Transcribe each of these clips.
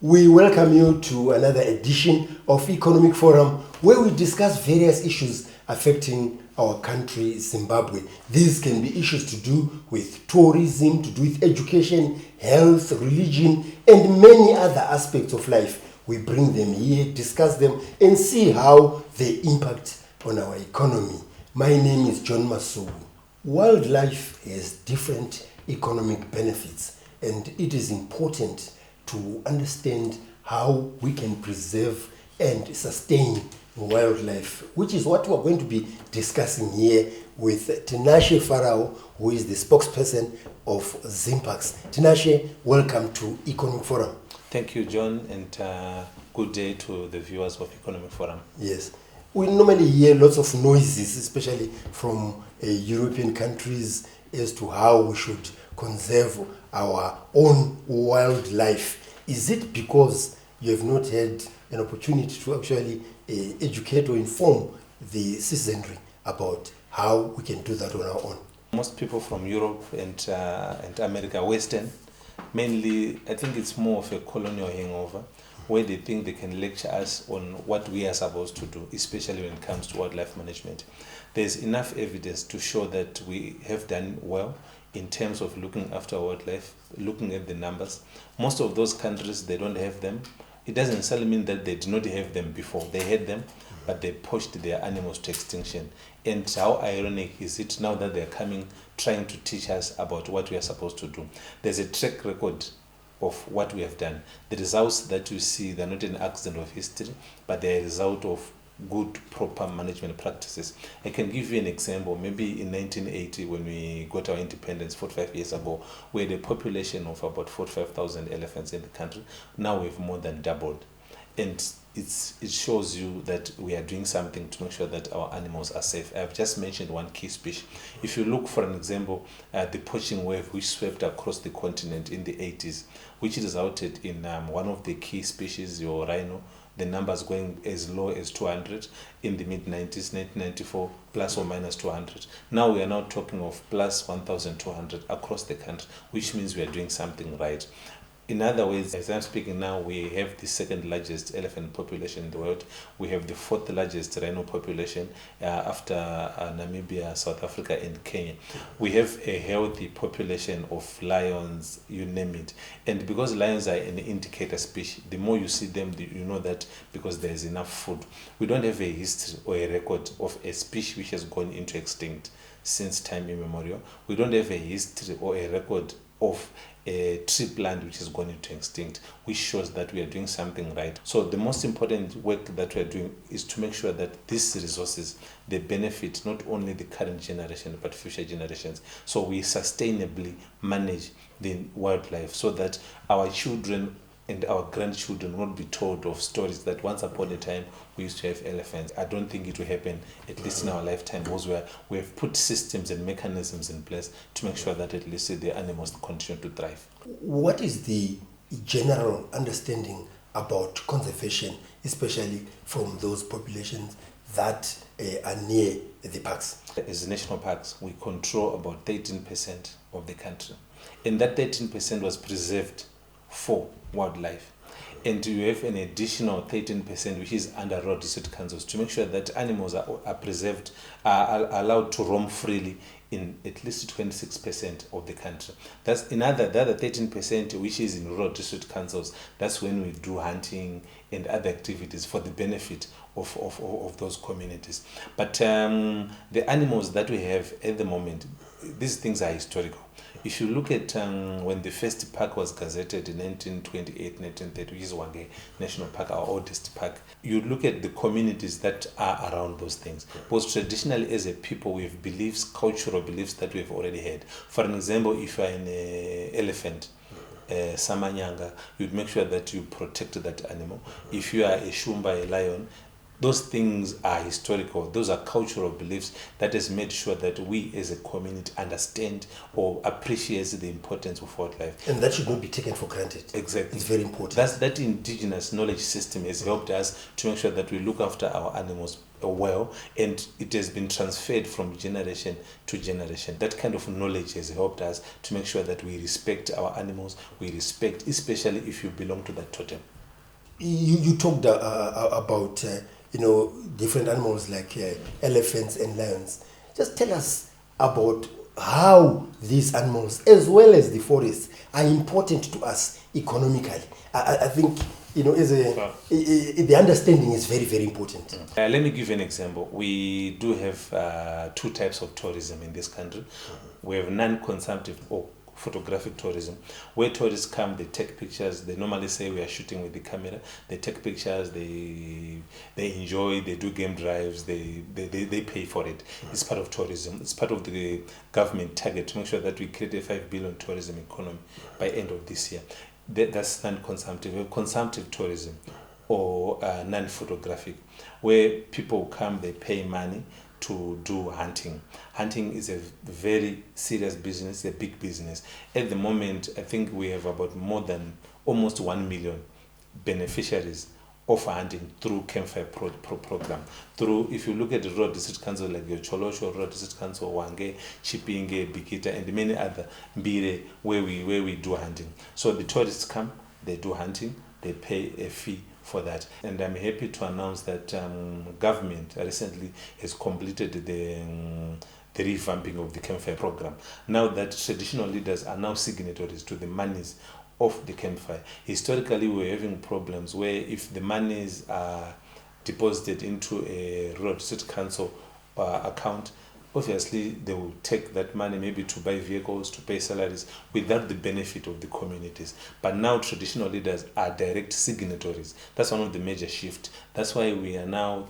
We welcome you to another edition of Economic Forum, where we discuss various issues affecting our country, Zimbabwe. These can be issues to do with tourism, to do with education, health, religion, and many other aspects of life. We bring them here, discuss them, and see how they impact on our economy. My name is John Masubu. Wildlife has different economic benefits, and it is important to understand how we can preserve and sustain wildlife, which is what we're going to be discussing here with Tinashe Farawo, who is the spokesperson of Zimpax. Tinashe, welcome to Economic Forum. Thank you, John, and good day to the viewers of Economic Forum. Yes. We normally hear lots of noises, especially from European countries, as to how we should conserve our own wildlife. Is it because you have not had an opportunity to actually educate or inform the citizenry about how we can do that on our own? Most people from Europe and America, Western, mainly, I think it's more of a colonial hangover, where they think they can lecture us on what we are supposed to do, especially when it comes to wildlife management. There's enough evidence to show that we have done well in terms of looking after wildlife, looking at the numbers. Most of those countries, they don't have them. It doesn't necessarily mean that they did not have them before. They had them, but they pushed their animals to extinction. And how ironic is it now that they're coming, trying to teach us about what we are supposed to do? There's a track record of what we have done. The results that you see, they're not an accident of history, but they're a result of good, proper management practices. I can give you an example. Maybe in 1980, when we got our independence 45 years ago, we had a population of about 45,000 elephants in the country. Now we've more than doubled. And it shows you that we are doing something to make sure that our animals are safe. I've just mentioned one key species. If you look, for an example, the poaching wave which swept across the continent in the 80s, which resulted in one of the key species, your rhino, the numbers going as low as 200 in the mid-90s, 1994, plus or minus 200. Now we are now talking of plus 1,200 across the country, which means we are doing something right. In other words, as I'm speaking now, we have the second largest elephant population in the world. We have the fourth largest rhino population after Namibia, South Africa, and Kenya. We have a healthy population of lions, you name it. And because lions are an indicator species, the more you see them, you know that because there is enough food. We don't have a history or a record of a species which has gone into extinct since time immemorial. We don't have a history or a record of a tree plant which has gone into extinct, which shows that we are doing something right. So the most important work that we are doing is to make sure that these resources, they benefit not only the current generation but future generations. So we sustainably manage the wildlife so that our children and our grandchildren won't be told of stories that once upon a time we used to have elephants. I don't think it will happen, at least in our lifetime, because we have put systems and mechanisms in place to make sure that at least the animals continue to thrive. What is the general understanding about conservation, especially from those populations that are near the parks? As national parks, we control about 13% of the country. And that 13% was preserved for wildlife, and you have an additional 13% which is under road district councils to make sure that animals are preserved, are allowed to roam freely in at least 26% of the country. That's the other 13% which is in rural district councils. That's when we do hunting and other activities for the benefit of those communities. But the animals that we have at the moment, these things are historical. If you look at when the first park was gazetted in 1928, 1930, which is Wange National Park, our oldest park, you look at the communities that are around those things. Because traditionally as a people, we have beliefs, cultural beliefs that we have already had. For an example, if you are an elephant, Samanyanga, you'd make sure that you protect that animal. If you are a Shumba, a lion, those things are historical. Those are cultural beliefs that has made sure that we as a community understand or appreciate the importance of wildlife. And that should not be taken for granted. Exactly. It's very important. That indigenous knowledge system has helped us to make sure that we look after our animals well, and it has been transferred from generation to generation. That kind of knowledge has helped us to make sure that we respect our animals, we respect, especially if you belong to that totem. You talked about different animals like elephants and lions. Just tell us about how these animals, as well as the forests, are important to us economically. I think the understanding is very, very important. Let me give you an example. We do have two types of tourism in this country. We have non-consumptive or photographic tourism, where tourists come, they take pictures. They normally say we are shooting with the camera. They take pictures, they enjoy, they do game drives, they pay for it. It's part of tourism. It's part of the government target to make sure that we create a 5 billion tourism economy by end of this year. That's non-consumptive. We have consumptive tourism or non-photographic, where people come, they pay money to do hunting. Hunting is a very serious business, a big business. At the moment, I think we have about more than almost 1 million beneficiaries of hunting through Campfire program. Through, if you look at the Rural District Council like your Cholosho, Rural District Council, Wange, Chipinge, Bikita, and many other Mbire, where we do hunting. So the tourists come, they do hunting, they pay a fee for that. And I'm happy to announce that government recently has completed the revamping of the Campfire program. Now that traditional leaders are now signatories to the monies of the Campfire. Historically, we were having problems where if the monies are deposited into a Rural District Council account, obviously they will take that money maybe to buy vehicles, to pay salaries, without the benefit of the communities. But now traditional leaders are direct signatories. That's one of the major shifts. That's why we are now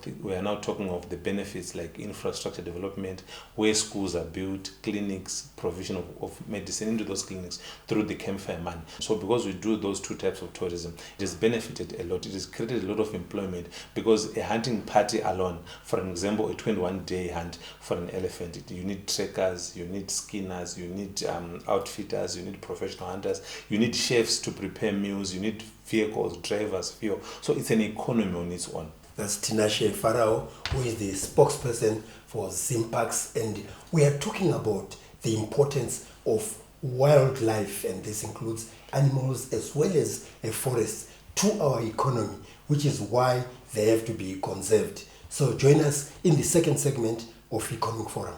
talking of the benefits like infrastructure development, where schools are built, clinics, provision of medicine into those clinics through the Campfire money. So because we do those two types of tourism, it has benefited a lot. It has created a lot of employment, because a hunting party alone, for example, a 21-day hunt for an elephant, you need trekkers, you need skinners, you need outfitters, you need professional hunters, you need chefs to prepare meals, you need vehicles, drivers, fuel. So it's an economy on its own. That's Tinashe Farawo, who is the spokesperson for Zimpax, and we are talking about the importance of wildlife, and this includes animals as well as a forest, to our economy, which is why they have to be conserved. So join us in the second segment of Economic Forum.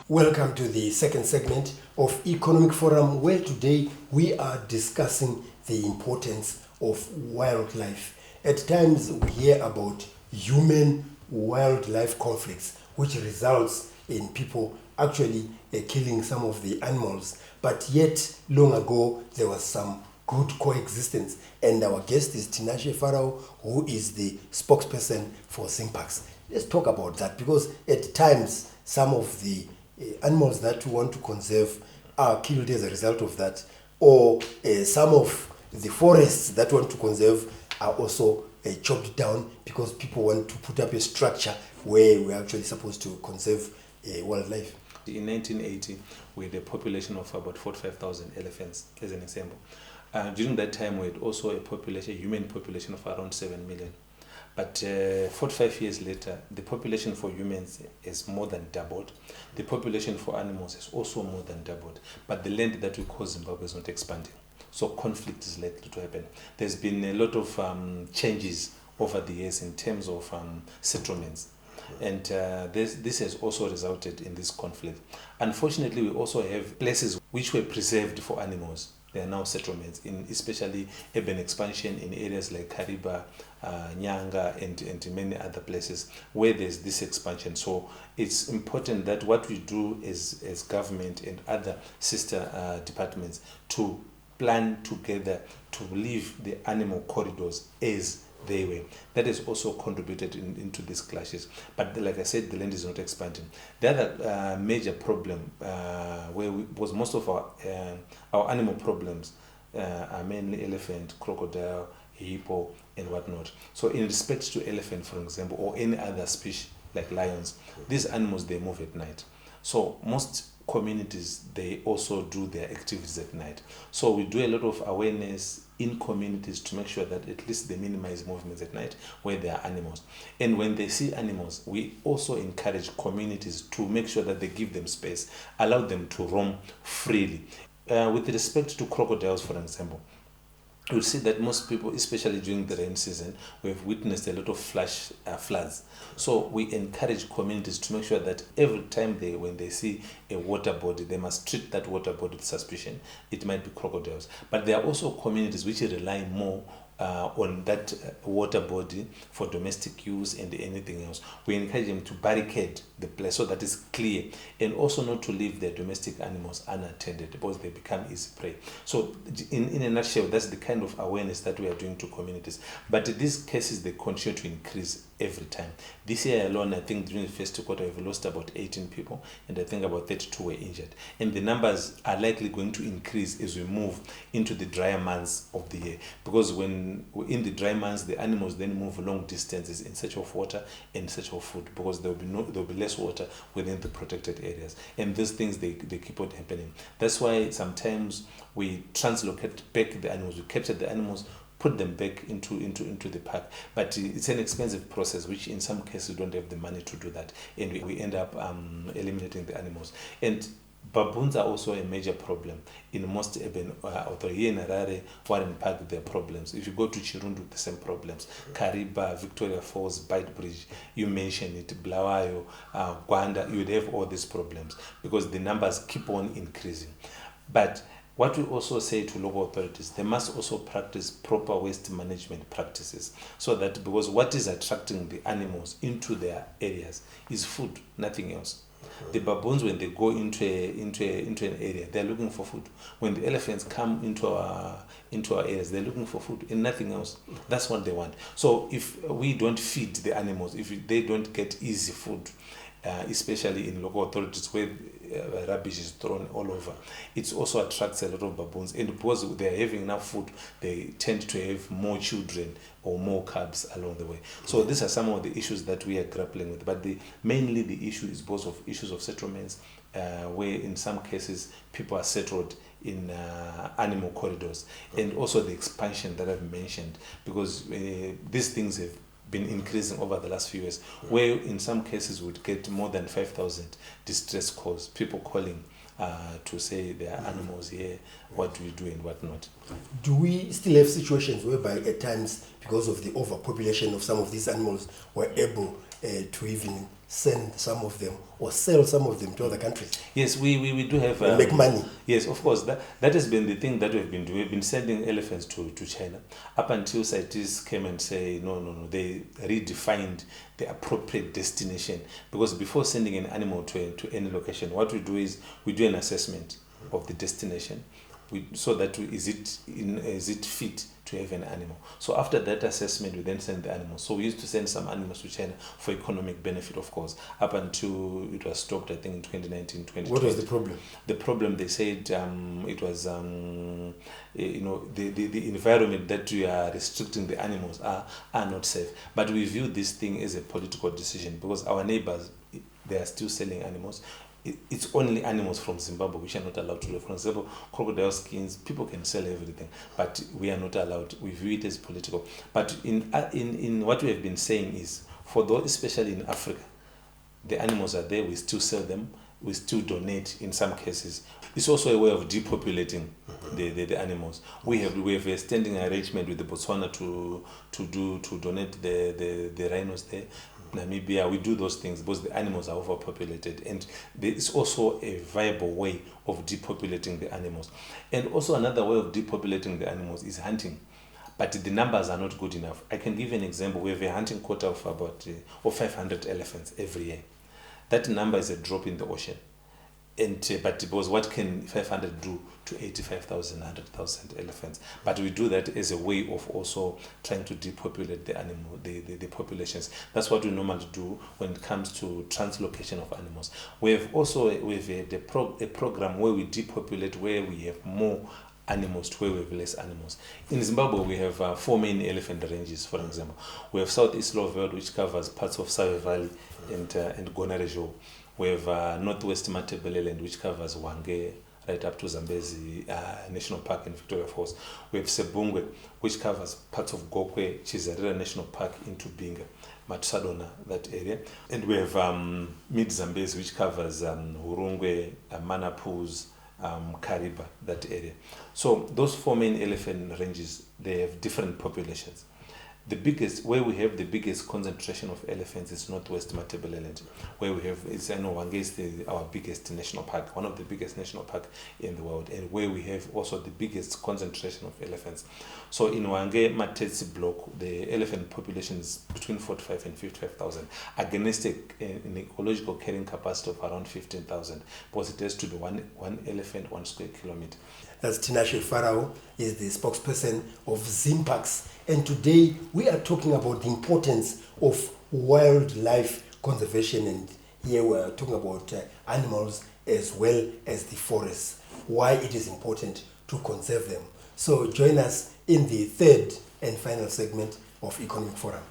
Welcome to the second segment of Economic Forum, where today we are discussing the importance of wildlife. At times we hear about human-wildlife conflicts, which results in people actually killing some of the animals. But yet, long ago, there was some good coexistence. And our guest is Tinashe Farawo, who is the spokesperson for Zimpax. Let's talk about that, because at times, some of the animals that we want to conserve are killed as a result of that, or some of the forests that we want to conserve are also chopped down because people want to put up a structure where we're actually supposed to conserve wildlife. In 1980, we had a population of about 45,000 elephants, as an example. During that time, we had also a human population of around 7 million. But 45 years later, the population for humans has more than doubled. The population for animals has also more than doubled. But the land that we call Zimbabwe is not expanding. So conflict is likely to happen. There's been a lot of changes over the years in terms of settlements. And this has also resulted in this conflict. Unfortunately, we also have places which were preserved for animals. They are now settlements, especially urban expansion in areas like Kariba, Nyanga, and many other places where there's this expansion. So it's important that what we do as government and other sister departments to plan together to leave the animal corridors as they were. That has also contributed into these clashes. But like I said, the land is not expanding. The other major problem was most of our animal problems are mainly elephant, crocodile, hippo, and whatnot. So in respect to elephant, for example, or any other species like lions, these animals, they move at night. So most communities, they also do their activities at night. So we do a lot of awareness in communities to make sure that at least they minimize movements at night where there are animals. And when they see animals, we also encourage communities to make sure that they give them space, allow them to roam freely. With respect to crocodiles, for example, you'll see that most people, especially during the rain season, we have witnessed a lot of flash floods. So we encourage communities to make sure that every time when they see a water body, they must treat that water body with suspicion. It might be crocodiles. But there are also communities which rely more on that water body for domestic use and anything else. We encourage them to barricade the place so that it's clear, and also not to leave their domestic animals unattended because they become easy prey. So in a nutshell, that's the kind of awareness that we are doing to communities. But these cases, they continue to increase every time. This year alone, I think during the first quarter, we've lost about 18 people, and I think about 32 were injured. And the numbers are likely going to increase as we move into the drier months of the year, because when in the dry months, the animals then move long distances in search of water and in search of food, because there will be less water within the protected areas. And these things, they keep on happening. That's why sometimes we translocate back the animals, we capture the animals, put them back into the park. But it's an expensive process, which in some cases we don't have the money to do that, and we end up eliminating the animals. And baboons are also a major problem in most urban authorities. Here in Harare, Warren Park, there are problems. If you go to Chirundu, the same problems. Kariba, Victoria Falls, Bight Bridge, you mentioned it, Blawayo, Gwanda, you would have all these problems because the numbers keep on increasing. But what we also say to local authorities, they must also practice proper waste management practices, so that, because what is attracting the animals into their areas is food, nothing else. The baboons, when they go into an area, they're looking for food. When the elephants come into our areas, they're looking for food and nothing else. That's what they want. So if we don't feed the animals, if they don't get easy food, especially in local authorities where rubbish is thrown all over, it also attracts a lot of baboons. And because they're having enough food, they tend to have more children or more cubs along the way. So these are some of the issues that we are grappling with. But mainly the issue is both of issues of settlements, where in some cases people are settled in animal corridors, and also the expansion that I've mentioned, because these things have been increasing over the last few years, where in some cases would get more than 5,000 distress calls, people calling to say there are animals here, what do we do and what not. Do we still have situations whereby at times, because of the overpopulation of some of these animals, we're able to even send some of them or sell some of them to other countries? Yes, we do have... make money. Yes, of course. That has been the thing that we've been doing. We've been sending elephants to China up until CITES came and say, no. They redefined the appropriate destination. Because before sending an animal to any location, what we do is we do an assessment of the destination, so that is it fit to have an animal. So after that assessment, we then send the animals. So we used to send some animals to China for economic benefit, of course, up until it was stopped, I think, in 2019, 2020. What was the problem? The problem, they said, it was, the environment that we are restricting the animals are not safe. But we view this thing as a political decision, because our neighbors, they are still selling animals. It's only animals from Zimbabwe which are not allowed to do. For example, crocodile skins, people can sell everything, but we are not allowed. We view it as political. But in what we have been saying is, for those, especially in Africa, the animals are there, we still sell them, we still donate in some cases. It's also a way of depopulating the animals. We have a standing arrangement with the Botswana to donate the rhinos there. Namibia, we do those things because the animals are overpopulated, and it's also a viable way of depopulating the animals. And also another way of depopulating the animals is hunting, but the numbers are not good enough. I can give you an example. We have a hunting quota of about 500 elephants every year. That number is a drop in the ocean. But because what can 500 do to 85,000, 100,000 elephants? But we do that as a way of also trying to depopulate the populations. That's what we normally do when it comes to translocation of animals. We have a program where we depopulate, where we have more animals to where we have less animals. In Zimbabwe, we have 4 main elephant ranges, for example. We have Southeast Lowveld, which covers parts of Save Valley and Gonarejo. We have Northwest Matabeleland, which covers Wange right up to Zambezi National Park in Victoria Falls. We have Sebungwe, which covers parts of Gokwe, Chizarira National Park into Binga, Matsadona, that area. And we have Mid Zambezi, which covers Hurungwe, Manapuz, Kariba, that area. So those 4 main elephant ranges, they have different populations. The biggest, where we have the biggest concentration of elephants is Northwest Matabeleland, where we have, Wange is our biggest national park, one of the biggest national park in the world, and where we have also the biggest concentration of elephants. So in Wange Matetsi block, the elephant population is between 45 and 55,000, against an ecological carrying capacity of around 15,000, because it has to be one elephant, 1 square kilometer. That's Tinashe Farawo, is the spokesperson of Zimpax. And today we are talking about the importance of wildlife conservation. And here we are talking about animals as well as the forests, why it is important to conserve them. So join us in the third and final segment of Economic Forum.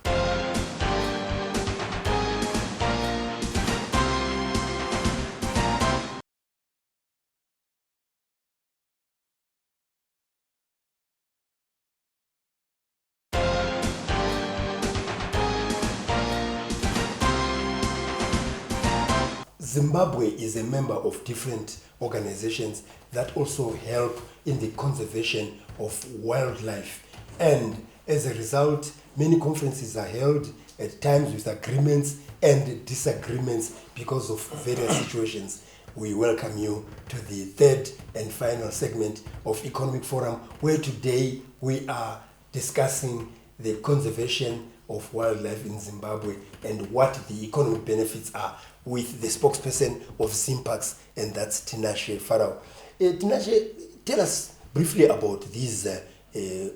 Zimbabwe is a member of different organizations that also help in the conservation of wildlife. And as a result, many conferences are held, at times with agreements and disagreements because of various situations. We welcome you to the third and final segment of Economic Forum, where today we are discussing the conservation of wildlife in Zimbabwe and what the economic benefits are, with the spokesperson of Zimpax, and that's Tinashe Farawo. Tinashe, tell us briefly about these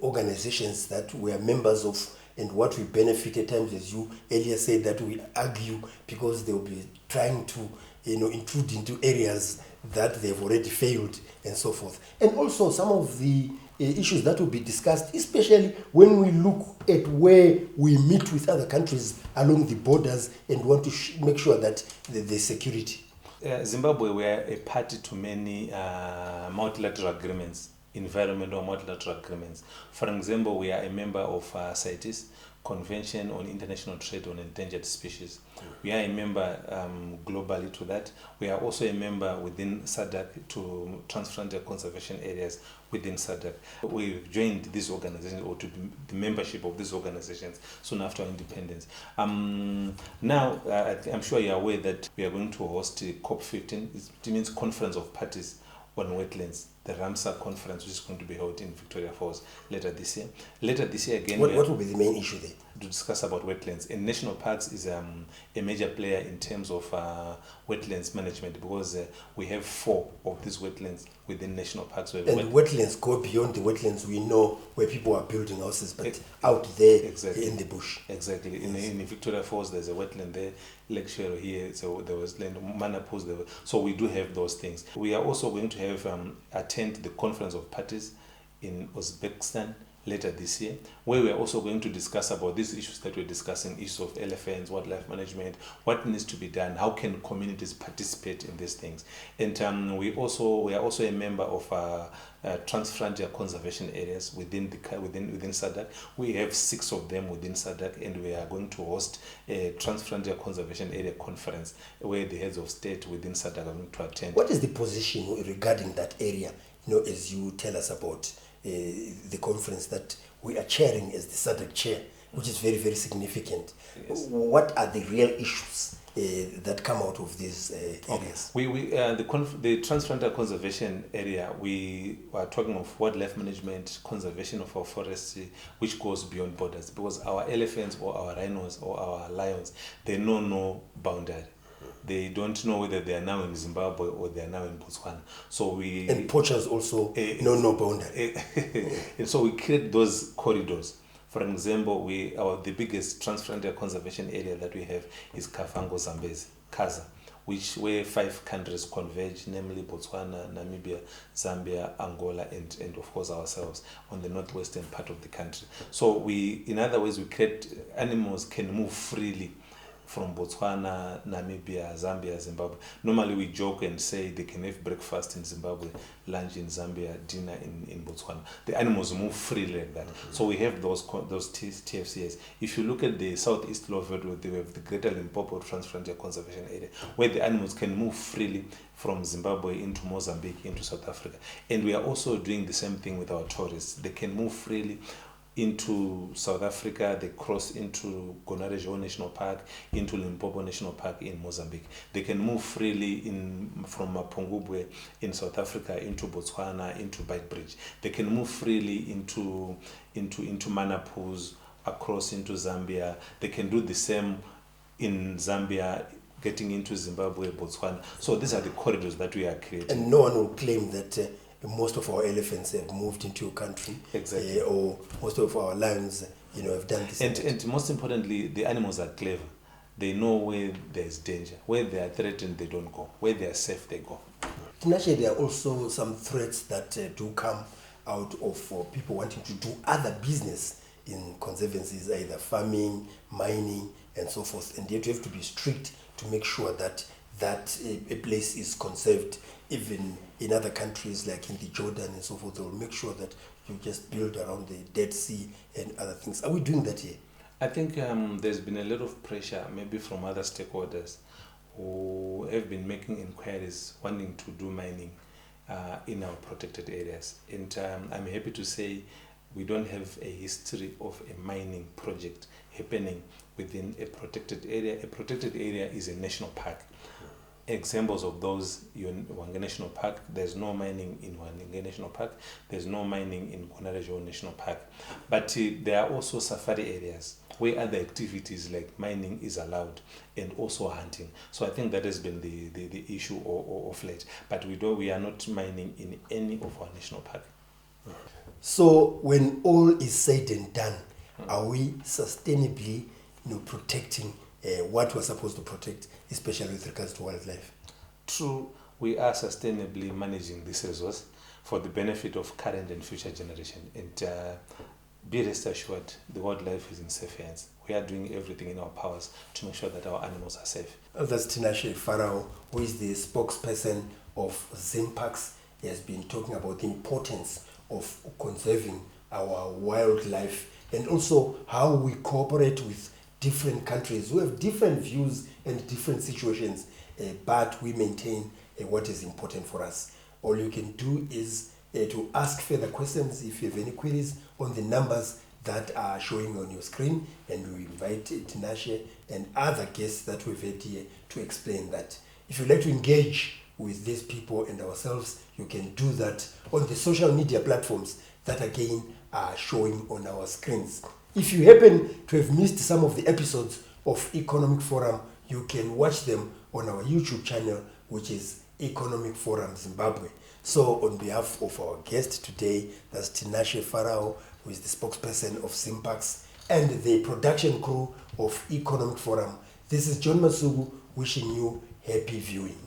organizations that we are members of and what we benefit. At times, as you earlier said, that we argue because they will be trying to intrude into areas that they've already failed and so forth. And also some of the issues that will be discussed, especially when we look at where we meet with other countries along the borders and want to make sure that there's security. Zimbabwe, we are a party to many multilateral agreements, environmental multilateral agreements. For example, we are a member of CITES, Convention on International Trade on Endangered Species. We are a member globally to that. We are also a member within SADC to Transfrontier Conservation Areas within SADC. We've joined these organizations, or to the membership of these organizations, soon after our independence. Now, I'm sure you're aware that we are going to host COP15, it means Conference of Parties on Wetlands, the Ramsar conference, which is going to be held in Victoria Falls later this year. Later this year again, what will be the main issue there? To discuss about wetlands. And national parks is a major player in terms of wetlands management, because we have 4 of these wetlands within national parks. And wetlands go beyond the wetlands we know where people are building houses, but out there in the bush. Exactly. Yes. In Victoria Falls, there's a wetland there. Lake Shero here, so there was land. Manapuz, so we do have those things. We are also going to have attend the Conference of Parties in Uzbekistan later this year, where we are also going to discuss about these issues that we're discussing, issues of elephants, wildlife management, what needs to be done, how can communities participate in these things. And we are also a member of Transfrontier Conservation Areas within SADC. We have 6 of them within SADC, and we are going to host a Transfrontier Conservation Area conference where the heads of state within SADC are going to attend. What is the position regarding that area, as you tell us about the conference that we are chairing as the SADC chair, which is very, very significant? Yes. What are the real issues that come out of these areas? The Transfrontier Conservation Area, we are talking of wildlife management, conservation of our forests, which goes beyond borders, because our elephants or our rhinos or our lions, they know no boundary. They don't know whether they are now in Zimbabwe or they are now in Botswana. And poachers also know no boundary. And so we create those corridors. For example, the biggest transfrontier conservation area that we have is Kavango Zambezi, Kaza, where 5 countries converge, namely Botswana, Namibia, Zambia, Angola, and of course ourselves on the northwestern part of the country. So in other words, we create animals can move freely from Botswana, Namibia, Zambia, Zimbabwe. Normally we joke and say they can have breakfast in Zimbabwe, lunch in Zambia, dinner in Botswana. The animals move freely like that. So we have those TFCAs. If you look at the southeast Lovet, they have the Greater Limpopo Transfrontier Conservation Area, where the animals can move freely from Zimbabwe into Mozambique, into South Africa. And we are also doing the same thing with our tourists. They can move freely into South Africa, they cross into Gonarejo National Park, into Limpopo National Park in Mozambique. They can move freely from Mapungubwe in South Africa into Botswana, into Beitbridge. They can move freely into Manapus, across into Zambia. They can do the same in Zambia, getting into Zimbabwe, Botswana. So these are the corridors that we are creating. And no one will claim that most of our elephants have moved into your country. Exactly. Or most of our lions, have done this. And most importantly, the animals are clever. They know where there's danger. Where they are threatened, they don't go. Where they are safe, they go. Tinashe, there are also some threats that do come out of people wanting to do other business in conservancies, either farming, mining, and so forth. And yet you have to be strict to make sure that a place is conserved. Even in other countries like in the Jordan and so forth, they will make sure that you just build around the Dead Sea and other things. Are we doing that here? I think there's been a lot of pressure, maybe from other stakeholders who have been making inquiries wanting to do mining in our protected areas. And I'm happy to say we don't have a history of a mining project happening within a protected area. A protected area is a national park. Examples of those, Hwange National Park, there's no mining in Hwange National Park, there's no mining in Gonarejo National Park. But there are also safari areas where other activities like mining is allowed, and also hunting. So I think that has been the issue of late. But we are not mining in any of our national park. So when all is said and done, are we sustainably protecting what we're supposed to protect, especially with regards to wildlife? True, we are sustainably managing this resource for the benefit of current and future generation. And be rest assured, the wildlife is in safe hands. We are doing everything in our powers to make sure that our animals are safe. That's Tinashe Farawo, who is the spokesperson of Zimpax. He has been talking about the importance of conserving our wildlife and also how we cooperate with different countries who have different views and different situations, but we maintain what is important for us. All you can do is to ask further questions if you have any queries on the numbers that are showing on your screen, and we invite Tinashe and other guests that we've had here to explain that. If you'd like to engage with these people and ourselves, you can do that on the social media platforms that again are showing on our screens. If you happen to have missed some of the episodes of Economic Forum, you can watch them on our YouTube channel, which is Economic Forum Zimbabwe. So on behalf of our guest today, that's Tinashe Farawo, who is the spokesperson of Zimpax, and the production crew of Economic Forum, this is John Masugu wishing you happy viewing.